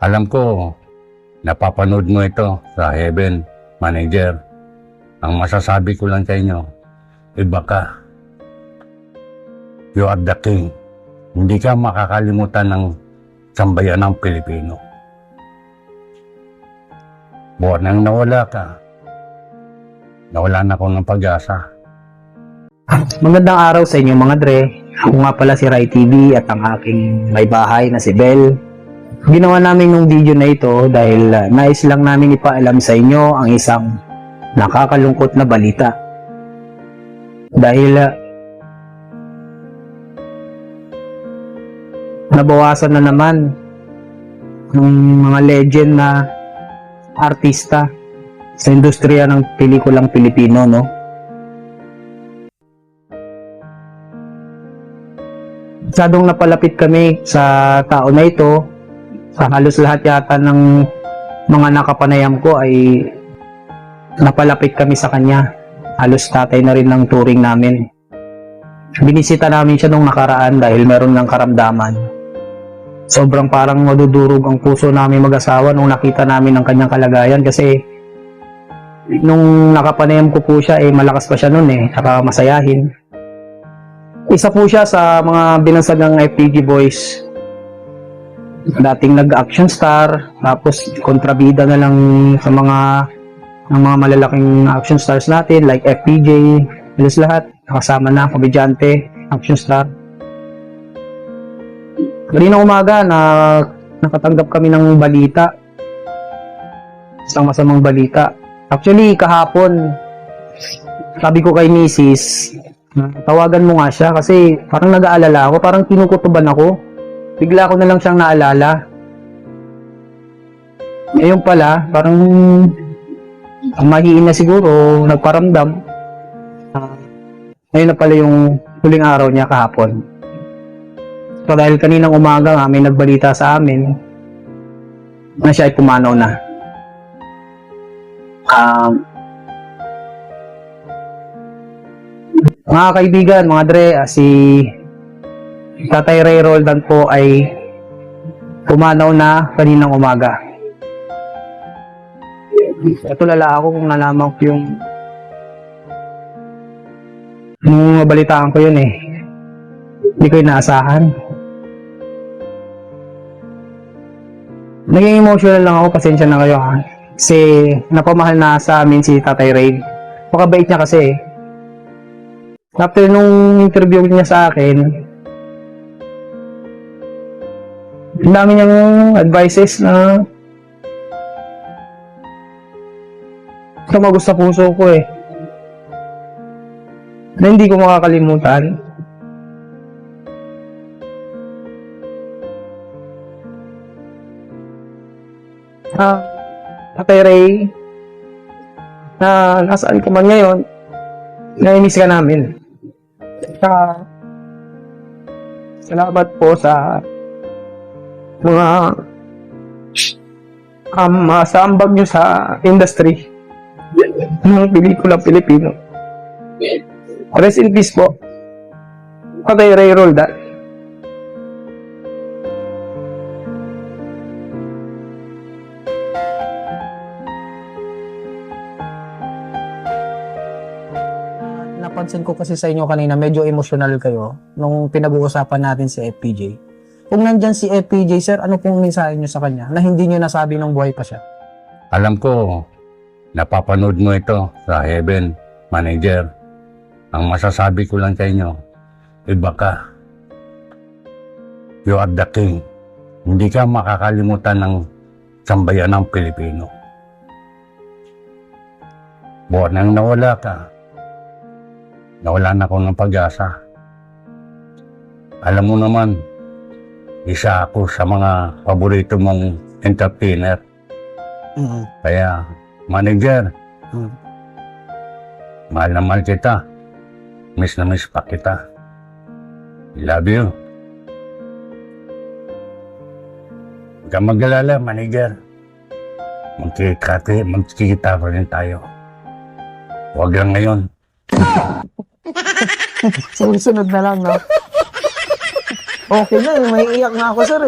Alam ko, napapanood mo ito sa Heaven, Manager. Ang masasabi ko lang sa inyo, iba ka. You are the king. Hindi ka makakalimutan ng sambayan ng Pilipino. Buwan nang nawala ka, nawalan ako ng pag-asa. Magandang araw sa inyo mga dre. Ako nga pala si Rai TV at ang aking may bahay na si Bel. Ginawa namin yung video na ito dahil nais lang namin ipaalam sa inyo ang isang nakakalungkot na balita. Dahil nabawasan na naman ng mga legend na artista sa industriya ng pelikulang Pilipino, no? Masyadong napalapit kami sa tao na ito. Sa halos lahat yata ng mga nakapanayam ko ay napalapit kami sa kanya. Halos tatay na rin ng touring namin. Binisita namin siya nung nakaraan dahil meron ng karamdaman. Sobrang parang madudurog ang puso namin mag-asawa nung nakita namin ang kanyang kalagayan kasi nung nakapanayam ko po siya malakas pa siya nun saka masayahin. Isa po siya sa mga binansagang FPG boys. Dating nag-action star, tapos kontrabida na lang sa mga malalaking action stars natin like FPJ, halos lahat nakasama na, komedyante, action star. Kaninang umaga nakatanggap kami ng balita. Isang masamang balita. Actually, kahapon sabi ko kay Mrs. Tawagan mo nga siya kasi parang nag-aalala ako, parang kinukutuban ako. Bigla ko na lang siyang naalala. Ngayon pala, parang mahiin na siguro, nagparamdam. Ngayon na pala yung huling araw niya kahapon. So dahil kaninang umaga nga may nagbalita sa amin na siya ay pumanaw na. Mga kaibigan, mga dre, si Tatay Ray Roldan po ay pumanaw na kaninang umaga. Natulala ako kung nalaman ko nung nabalitaan ko yun Hindi ko inaasahan. Naging emotional lang ako, pasensya na kayo kasi napamahal na sa amin si Tatay Ray. Makabait niya kasi After nung interview niya sa akin, ang dami niyang advices na tumagos sa puso ko na hindi ko makakalimutan. Tatay Ray, na nasaan ka man ngayon, na-miss ka namin. Salamat po sa mga sa ambag nyo sa industry ng pelikula Pilipino. Rest in peace po, Tatay Ray Roldan. Napansin ko kasi sa inyo kanina, medyo emotional kayo nung pinag-uusapan natin si FPJ. Kung nandyan si FPJ, sir, ano pong mensahe nyo sa kanya na hindi nyo nasabi nung buhay pa siya? Alam ko, napapanood mo ito sa Heaven, Manager. Ang masasabi ko lang sa inyo, iba ka. You are the king. Hindi ka makakalimutan ng sambayan ng Pilipino. Buwan nang nawala ka, nawalan ako ng pag-asa. Alam mo naman, isa ako sa mga paborito mong entertainer. Kaya, Manager, mahal na mahal kita. Miss na miss pa kita. Love you. Huwag kang mag-alala, Manager. Magkikita pa rin tayo. Huwag lang ngayon. Sunod na lang, no? Okay na, may iyak nga ako, sir